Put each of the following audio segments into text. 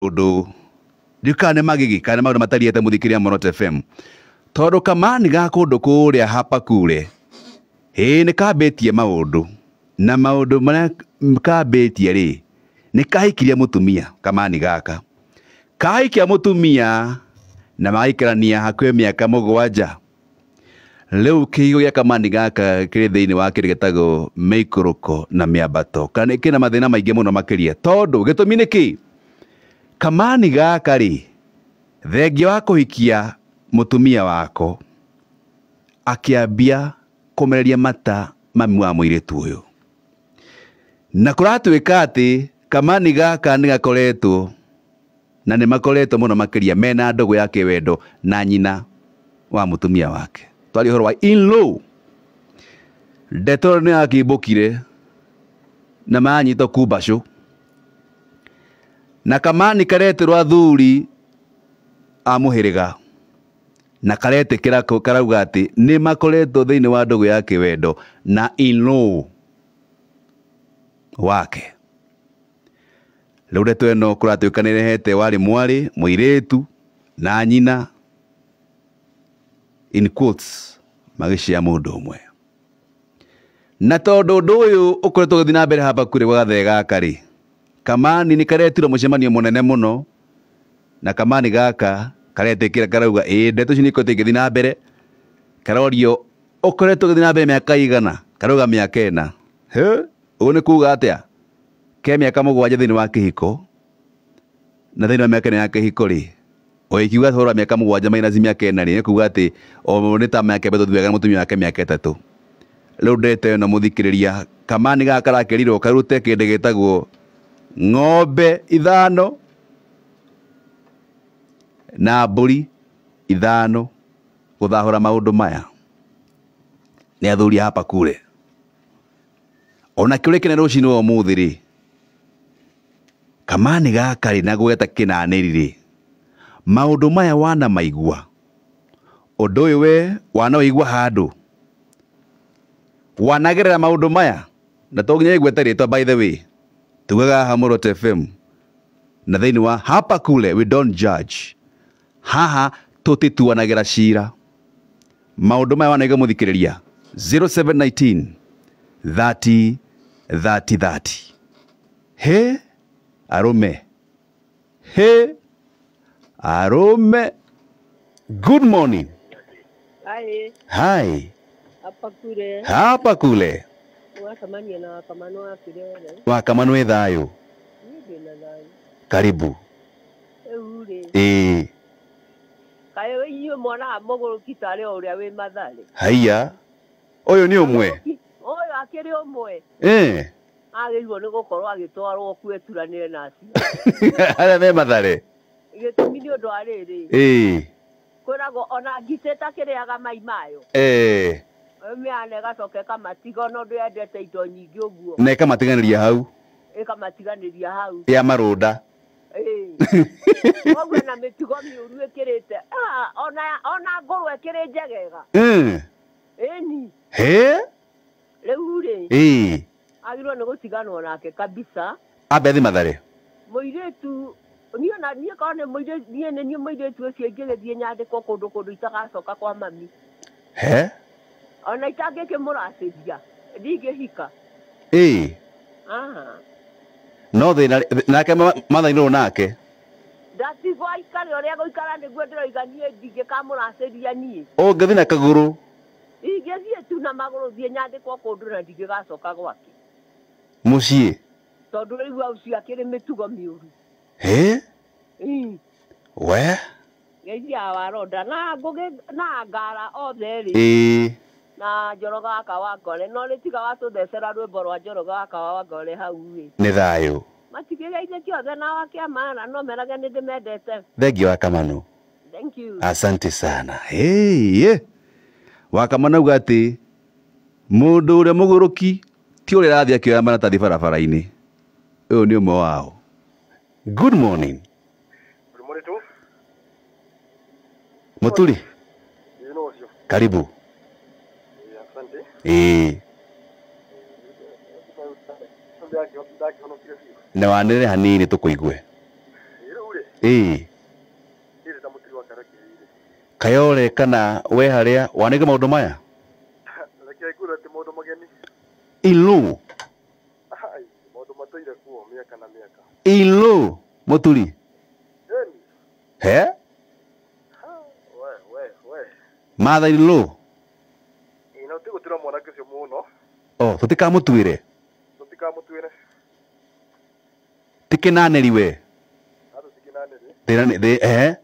Udu ndikane magigi kana maundu matariete muthikiria Monoto FM tondu kamani ga kundu kuria hapa kure ni kambitie maundu na maundu maria kambitie ri ni kahikirie mutumia kamani gaka kahikia mutumia na magaikarania hakuhe miaka 7 riu kiigo gia kamani gaka kiri thiini wa kiri gitagwo miikuruko na miambato kana kina mathina maingi muno makiria tondu gitumi niki kamani gaka ri thengia wa kuhikia mutumia wako akiambia kumereria mata mami wa muiritu uyu na kuratuika ati kamani gaka ni gakoretwo na ni makoretwo muno makiria mena ndogo yake wendo na nyina wa mutumia wake twari horo wa in-law ndeto ni akibukire na manyito kubasho na kamani kareterwa thuri amuhiriga na karetekera karauga ati ni makoretwo thiini wa ndogo yake wendo na in-law wake riu ndeto ino kuratuika ni rehete wari mwari muiritu na nyina in quotes magishia mundu umwe na tondu undu uyu ukoretwo guthii na mbere hapa kure gwa gaka ri kamani ni karetirwo mucemanio munene muno na kamani gaka karetekira karauga ndeto ici nikoretwo igithii na mbere karorio ukoretwo guthii na mbere miaka igana karauga miaka 4 ugu ni kuga atia ke miaka 7 thiini wa kihiko na thiini wa miaka ya kihiko ri oikiuga thora miaka 7 minus miaka 4 ri ni kuga ati o ni ta miaka betho thuaga mutumia wake miaka 3 riu ndete na muthikiriria kamani gaka karakerirwo karute kinde gitagwo ng'ombe 5 na mburi 5 guthahura maundu maya ni athuri hapa kure ona kiure kine rucini wa muthi ri kamani gaka ri na gweta kinaniri ri maundu maya wana maigua undu uyu we wana igua handu wanagerera maundu maya na tonginya igweta ritwa by the way tugaga ha Monoto FM na thiini wa hapa kule we don't judge haha tutituanagera cira maundu maya wanaiga muthikiriria 0719 30 30 30 he arume good morning. Hi hapa kule wakamano ethayo karibu kayo iyo mwana mogoro kitare uria we mathare haiya uyu ni umwe uyu akiri umwe agirwo ni gukorwo agitwarwo kweturanire naci ara me mathare gitumi ni undu ariri kwiragwo ona ngiteta kiriaga mai mayo miane gacoke kamatiga no ndu endete indo nyingi uguo na kamatiganiria hau ikamatiganiria hau ya marunda ogwe na mitugo miuru ikirite ona nguru ikiri njegega ni riu ri agirwo ni gutiganwo nake kabisa abethi mathare muiritu niona nie kana muiritu nie muiritu ucio ingigithie nyandiko kundu itagacoka kwa mami ona itangike muracithia ndingihika no thina nake mathainirwo nake ndatigwa ikare uria guikara niguo ndiroiga nie ndingikamuracithia nie ungithi na kaguru ingithie tu na maguru thie nyandiko kundu na ndingigacoka gwake mucii tondu riu ucio akiri mitugo miuru we geithia waronda na ngugi na ngara othe ri na Njoroge aka wa Ngore no ritiga watuthecera rwimbo rwa Njoroge aka wa Ngore hau wi ni thayo matigereire kiothe na wakiamana no merage ni ndimendete thengio wakamano thank you asante sana wakamano uga ati mundu uria muguruki ti uria rathia kioya maratathi barabara-ini uyu ni umwe wao good morning Muturi karibu na wanire hanini tukuigue Kayole kana we haria wanike maundu maya ilu ilu muturi he matha ilu oh tutikamutuire tikinaneri we de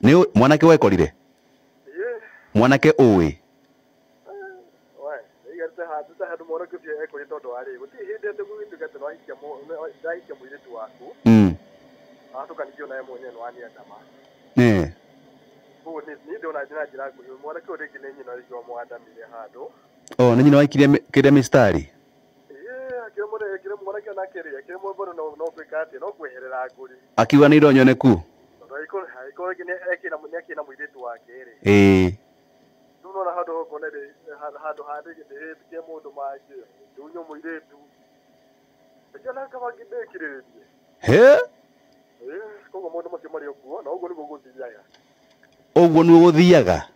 ni mwanake wekorire mwanake uwi oh ni nyina waikirie kiria mistari akiwa ni indo nyoneku uguo ni guthiaga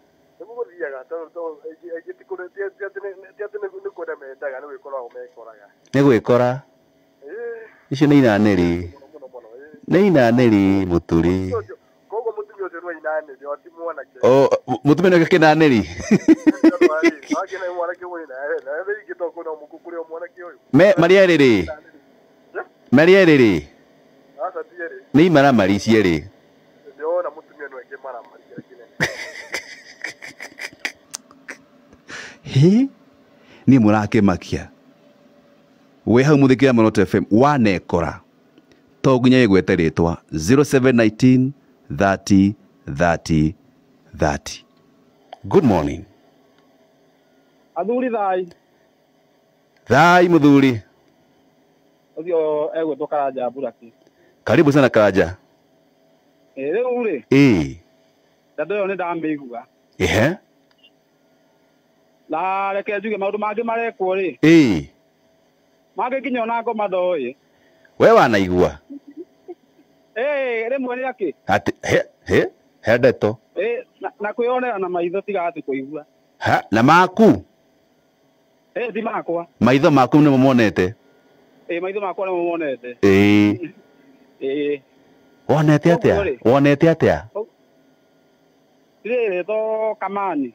ni gwikora icio ni inaneri muturi oh mutumia ni kinaneri marieriri ni mara mari cieri he ni murakimakia we hau muthikira Moroto FM wanekora to gunya yegwete ritwa 0719 30 30 30. Good morning. Athuri thai muthuri ucio egwetwo Karanja Buraki. Karibu sana Karanja. Riu ri ndandu yo ni ndamiguga la reke njuge maundu mangi marekwo ri mangi nginya ona ngoma ndoi we wanaigua rimwe ni aki ati he ndeto na kwionera na maitho tiga ati kuigua ha na maku ti makwa maitho maku ni mumonete maitho makwa ni mumonete wonete atia riri to kamani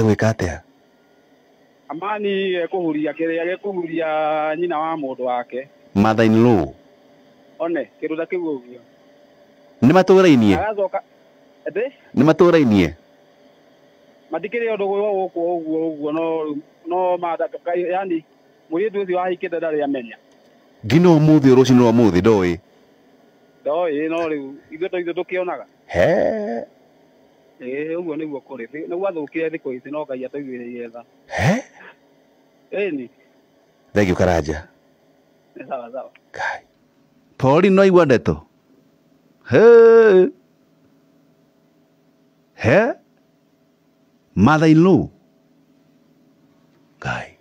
gwika atia Kamani kuhuria kiria gekuhuria nyina wa mundu wake mother in law one kindu da kiu ogio ni maturainie agacoka ni maturainie madikire undu guo no mada yani muritu ucio wahikite ndari amenya ngino umuthi uruci no umuthi ndoi no riu ithuĩ tukionaga uguo niguo kuri niguo athukire thiku ici no Ngai atuigĩrĩire tha ni thengio Karanja sawa Kai Poli no igua ndeto mother in law Kai.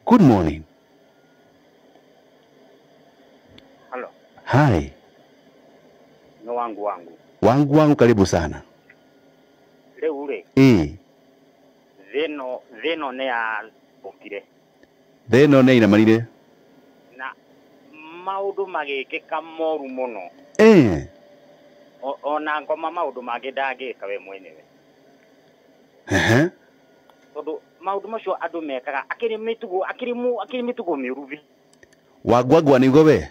Good morning. Hello. Hi. No wangu wangu karibu sana ule Theno ne ya ukire Theno ne ina marire na maudu magikika moru muno ona ngoma maudu magindangika we mwenyewe tondu maudu macio andu mekaga akiri mitugo miruvi wagwagwa nigo we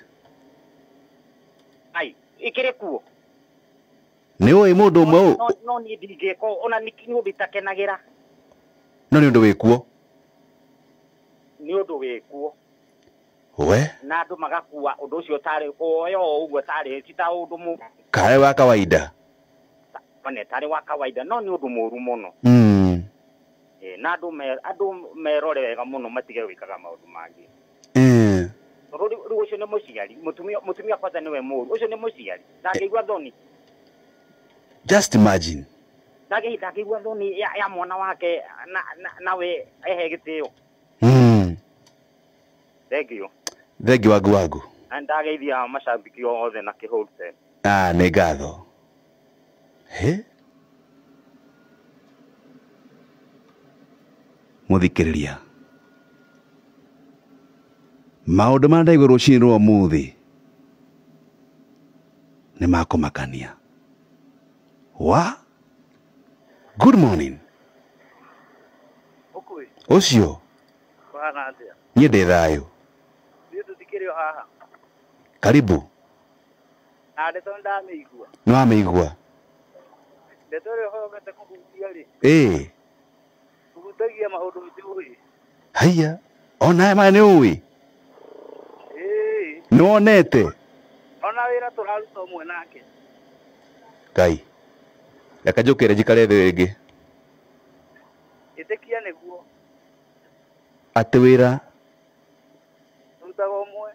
ai ikire kuo ni oi mundu umwe no ni ndigeko ona nikinyo bitakenagira no ni undu wikuo we na andu magakua undu ucio tari oyo uguo tari tita undu mu kae wa kawaida one tari wa kawaida no ni undu muru muno na andu merore wega muno matige wikaga maundu mangi ru ucio ni muciari mutumia kwanza niwe muru ucio ni muciari na ngigwa thoni Just imagine. Ndagĩigua thoni ya mwana wake nawe ehe gĩtĩo. Thengi wangu. Ndageithia macambiki othe na kĩhũrũte. Nĩ ngatho. Mũthikĩrĩria. Maũndũ ma ndaigua rũcinĩ rwa ũmũthĩ nĩ makũmakania. Good morning. Ũcio. Niĩ ndĩ thayũ. Karibu. Nĩwamĩigua? Haiya, ona maya nĩũĩ? Nĩwonete? Ona wĩra tũraruta ũmwe nake. Ngai. Reka njũkĩre njikare thĩ rĩngĩ. Ĩtĩkia nĩguo. Atĩ wĩra tũrutaga ũmwe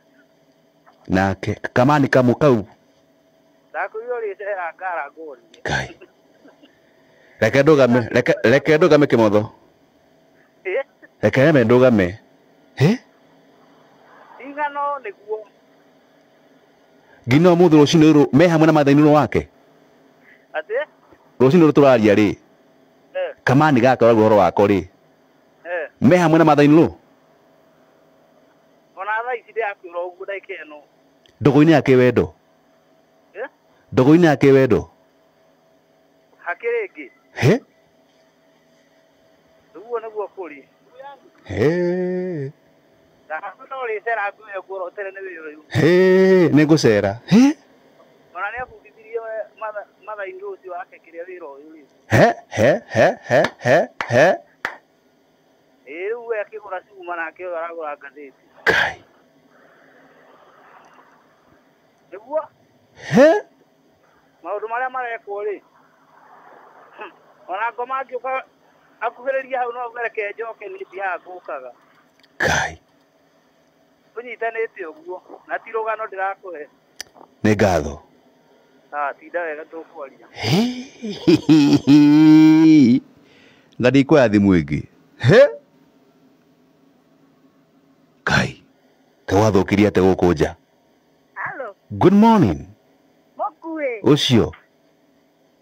nake kamani kamwe kau. Ndakwĩrwo rĩcera ngara ngũri. Ngai. Reke ndũgame kĩmotho. Reke ndũgame. Ingano nĩguo. Ngina mũthĩ rũcinĩ rũrũ me hamwe na mathainĩ wake. Atĩ? Rũcinĩ rũrũ tũraria rĩ. Kamani gaka ũraigua ũhoro wako rĩ. Me hamwe na mathainĩ rũrũ. Ona thaa ici ndĩrakwĩra ũguo ndagĩka ĩno. Ndogo-inĩ yake wendo. Ndogo-inĩ yake wendo. Hakĩrĩ ĩngĩ. Ũguo nĩguo kũrĩ. Nĩngũcera. Ona nĩabundithirie mathainĩ ũcio wake kĩrĩa wĩra ũyũ rĩ. Rĩu we akĩgũra cuma nake ũyũ aragũra ngathĩti. Ngai. Nĩguo? Maũndũ marĩa marekwo rĩ. Ona ngoma angĩũka akuhĩrĩria hau no ngereke njoke nĩti haha ngũkaga. Ngai. Tũnyitanĩte ũguo na ti rũgano ndĩrakũhe. Nĩ ngatho. Tinda wega tũkwaria. Ngadikuoya thimũ ĩngĩ. Ngai. Tewathũkirie atĩ gũkũ nja. Hello. Good morning. Mũkuĩ. Ũcio.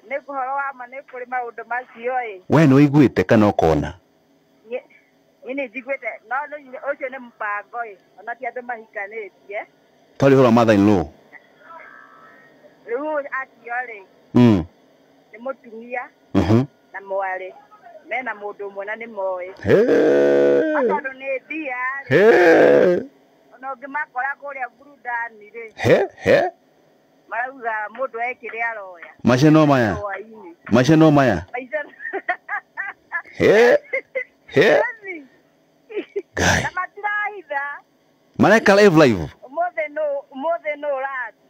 Nĩ kũhoro wa ma nĩ kũrĩ maũndũ macio ĩ. We nĩũiguĩte kana ũkona? Nĩ njiguĩte no ũcio nĩ mũbango ĩ. Ona ti andũ mahikanĩtie. Twarĩ ũhoro wa mathainĩ rũrũ. Rĩu acio rĩ. Nĩ mũtumia. Na mwarĩ. Mena mũndũ ũmwe na nĩ moĩ. Tondũ nĩ ndia. Ona ũngĩmakora kũrĩa burudani rĩ. Marauga mũndũ ekĩre aroya. Maceno maya. Maceno maya. Ngai. Na matirahitha. Mareka live. Ũmũthĩ nũ rati.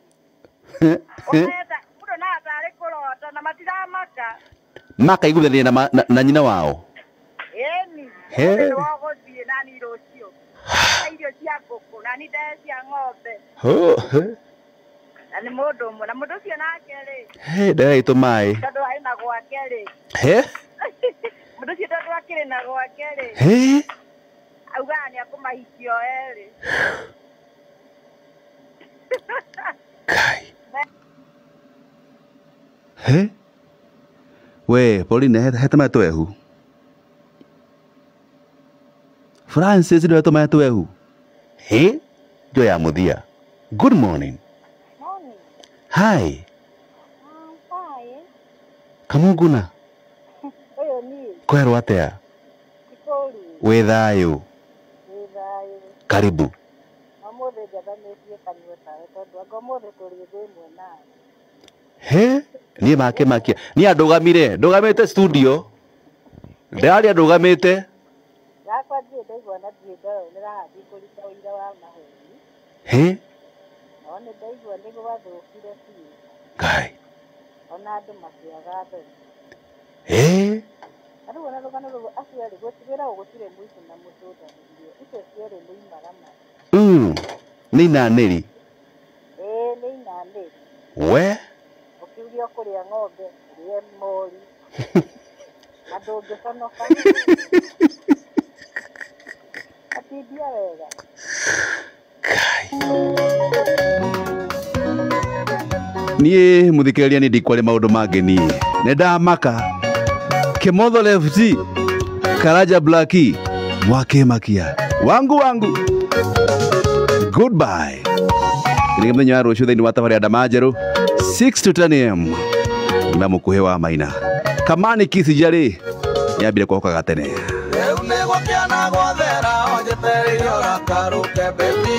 Mũndũ na atarĩ kũrota na matiramaka. Makaiguithania na nyina wao. Ĩni. Mũndũ wagũthiĩ nani rũciũ. Irio cia ngũkũ na nĩ ndae cia ng'ombe. Na nĩ mũndũ ũmwe na mũndũ ũcio nake rĩ. Ndĩraitũ maĩ. Tondũ arĩ na gwake rĩ. Mũndũ ũcio tondũ akĩrĩ na gwake rĩ. Augaga nĩ akũmahikia o erĩ. Ngai. We, Pauline, hete maĩ twehu. Francis, ndio hete maĩ twehu. Jo ya mũthia. Good morning. Morning. Hi. Hi. Kamunguna. Ũyũ niĩ. Kwerwo atĩa? Kikũri. Wĩ thayũ. Wĩ thayũ. Karibu. Ũmũthĩ njathanĩtie kanua tawe tondũ anga ũmũthĩ tũrĩ thĩ ĩmwe nawe. Niĩ makia. Niĩ ndũgamĩte studio. Ndĩraria ndũgamĩte. Yakwa ndirĩ ndaigua na ndirĩ ndoyo nĩrahathi kũruta ũira wa maheni. No nĩ ndaigua nĩ gwathũkire biũ. Ngai. Ona andũ makĩaga thoni. Rĩu ona rũgano rũu aciarĩ gũtigĩra gũtirĩ mũico na mũtũndanĩrio. Icio cierĩ nĩ imaramari. Nĩ inanĩri. Nĩ inanĩri. We. Ũkiuge Ndio kuria ng'ombe, rie mori. Adonge sonoka. Atibia wega. Niĩ mũthikĩrĩria nĩ ndikware maũndũ mangĩ niĩ nĩ ndamaka Kĩmotho Lefty Karaja Blackie Mwakĩmakia wangu goodbye nĩ mũthenya wa rũciũ thĩinĩ wa thabarĩ ya ndama njerũ 6 to 10 am na mũkuhĩ wa Maina Kamani Kisija rĩ yambire kũhokaga tene rĩu nĩ gũkĩana gwathera onjetereire ũrakaruke baby